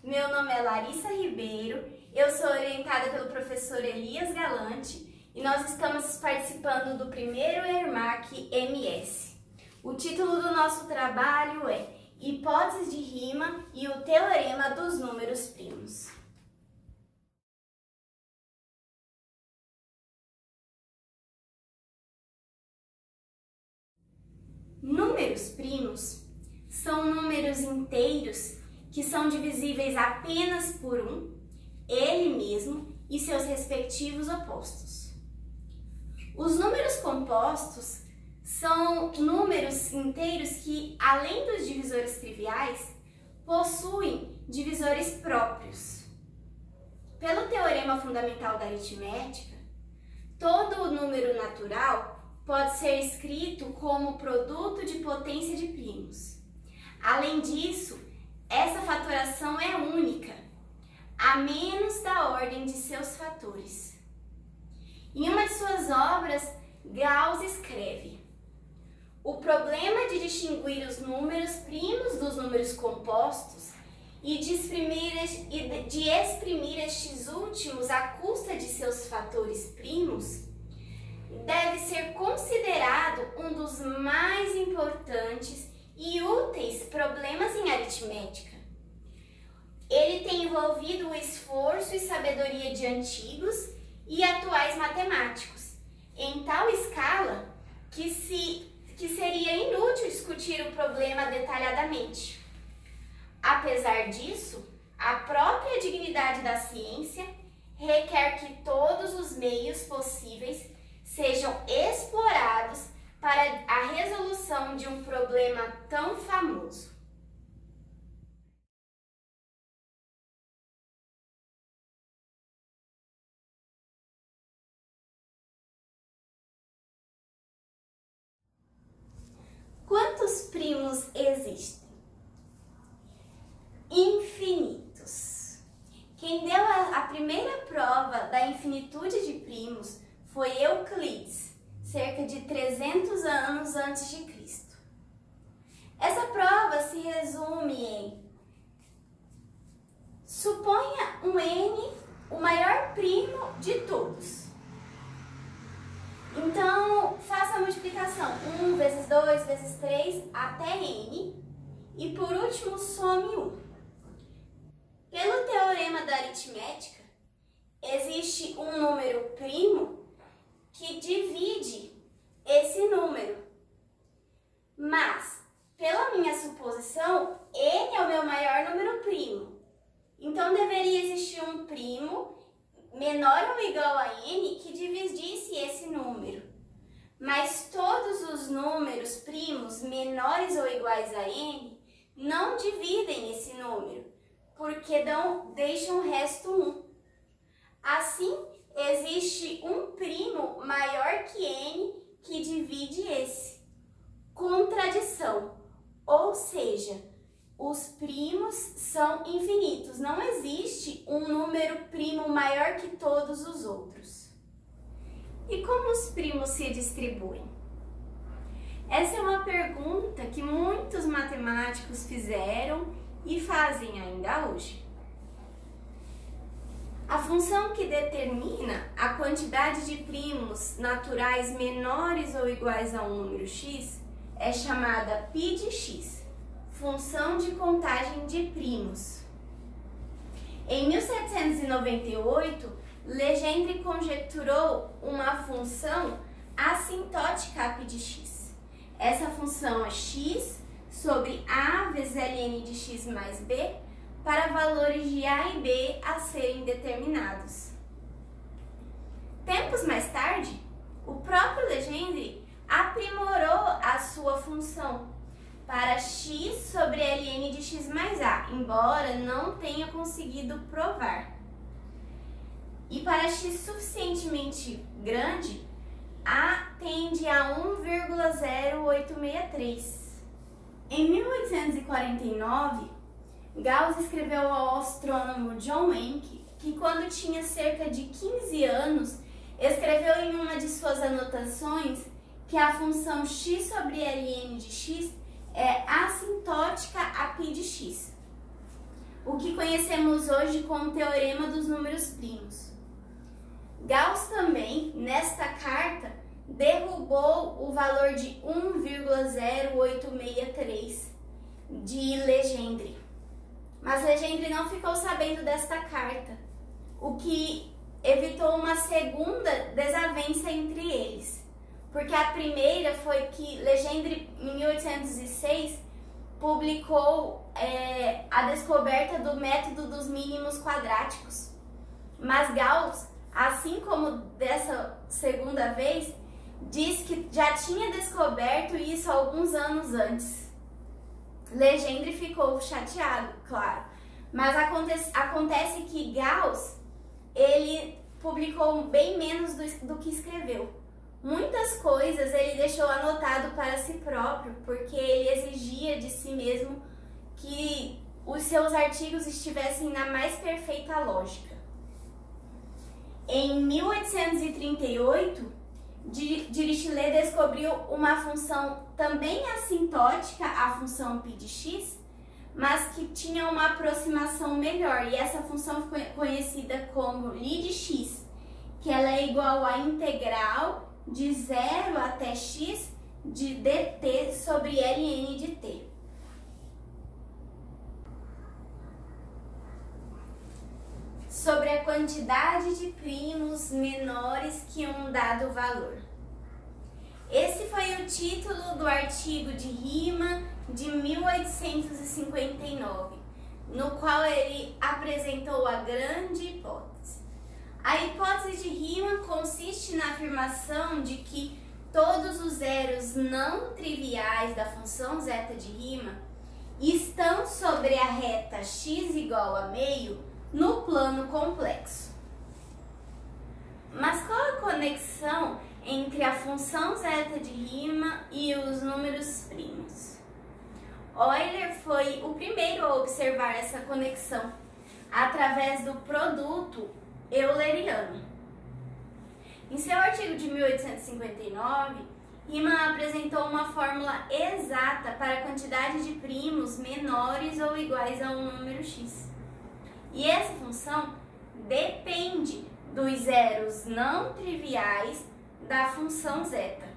Meu nome é Larissa Ribeiro, eu sou orientada pelo professor Elias Galante e nós estamos participando do primeiro ERMAC MS. O título do nosso trabalho é Hipóteses de rima e o Teorema dos Números Primos. Números primos são números inteiros que são divisíveis apenas por um, ele mesmo e seus respectivos opostos. Os números compostos são números inteiros que, além dos divisores triviais, possuem divisores próprios. Pelo teorema fundamental da aritmética, todo número natural pode ser escrito como produto de potência de primos. Além disso, essa fatoração é única, a menos da ordem de seus fatores. Em uma de suas obras, Gauss escreve: o problema de distinguir os números primos dos números compostos e de exprimir estes últimos à custa de seus fatores primos deve ser considerado um dos mais importantes e úteis problemas em aritmética. Ele tem envolvido o esforço e sabedoria de antigos e atuais matemáticos, em tal escala que seria inútil discutir o problema detalhadamente. Apesar disso, a própria dignidade da ciência requer que todos os meios possíveis sejam explorados para a resolução de um problema tão famoso. Quantos primos existem? Infinitos. Quem deu a primeira prova da infinitude de primos foi Euclides, cerca de 300 anos antes de Cristo. Essa prova se resume em: suponha um n o maior primo de todos. Então, faça a multiplicação 1 vezes 2 vezes 3 até n e, por último, some 1. Pelo teorema da aritmética, existe um número primo que divide esse número. Mas, pela minha suposição, n é o meu maior número primo. Então, deveria existir um primo menor ou igual a n que dividisse esse número. Mas todos os números primos menores ou iguais a n não dividem esse número, porque deixam o resto 1. Assim, existe um primo maior que n que divide esse. Contradição, ou seja, os primos são infinitos, não existe um número primo maior que todos os outros. E como os primos se distribuem? Essa é uma pergunta que muitos matemáticos fizeram e fazem ainda hoje. A função que determina a quantidade de primos naturais menores ou iguais a um número x é chamada π de x, função de contagem de primos. Em 1798, Legendre conjecturou uma função assintótica a π de x. Essa função é x sobre a vezes ln de x mais b, para valores de a e b a serem determinados. Tempos mais tarde, o próprio Legendre aprimorou a sua função para x sobre ln de x mais a, embora não tenha conseguido provar. E para x suficientemente grande, a tende a 1,0863. Em 1849, Gauss escreveu ao astrônomo John Encke que, quando tinha cerca de 15 anos, escreveu em uma de suas anotações que a função x sobre ln de x é assintótica a π de x. o que conhecemos hoje como Teorema dos Números Primos. Gauss também, nesta carta, derrubou o valor de 1,0863 de Legendre. Mas Legendre não ficou sabendo desta carta, o que evitou uma segunda desavença entre eles. Porque a primeira foi que Legendre, em 1806, publicou a descoberta do método dos mínimos quadráticos. Mas Gauss, assim como dessa segunda vez, diz que já tinha descoberto isso alguns anos antes. Legendre ficou chateado, claro, mas acontece que Gauss, ele publicou bem menos do que escreveu. Muitas coisas ele deixou anotado para si próprio, porque ele exigia de si mesmo que os seus artigos estivessem na mais perfeita lógica. Em 1838, Dirichlet descobriu uma função também assintótica à função π de x, mas que tinha uma aproximação melhor, e essa função ficou conhecida como Lie de x, que ela é igual à integral de 0 até x de dt sobre ln de t. Sobre a quantidade de primos menores que um dado valor. Esse foi o título do artigo de Riemann de 1859, no qual ele apresentou a grande hipótese. A hipótese de Riemann consiste na afirmação de que todos os zeros não triviais da função zeta de Riemann estão sobre a reta x igual a meio no plano complexo. Mas qual a conexão entre a função zeta de Riemann e os números primos? Euler foi o primeiro a observar essa conexão através do produto euleriano. Em seu artigo de 1859, Riemann apresentou uma fórmula exata para a quantidade de primos menores ou iguais a um número x. E essa função depende dos zeros não triviais da função zeta.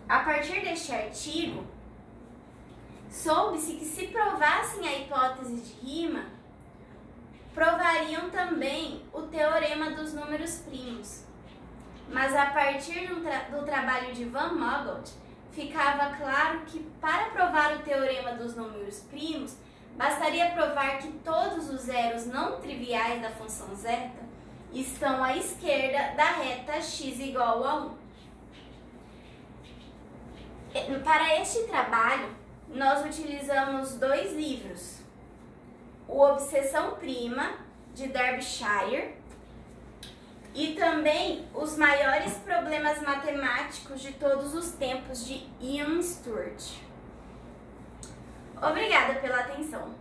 A partir deste artigo, soube-se que se provassem a hipótese de Riemann, provariam também o teorema dos números primos. Mas a partir do trabalho de Van Maegelt, ficava claro que para provar o teorema dos números primos, bastaria provar que todos os zeros não triviais da função zeta estão à esquerda da reta x igual a 1. Para este trabalho, nós utilizamos dois livros. O Obsessão Prima, de Derbyshire, e também Os Maiores Problemas Matemáticos de Todos os Tempos, de Ian Stewart. Obrigada pela atenção.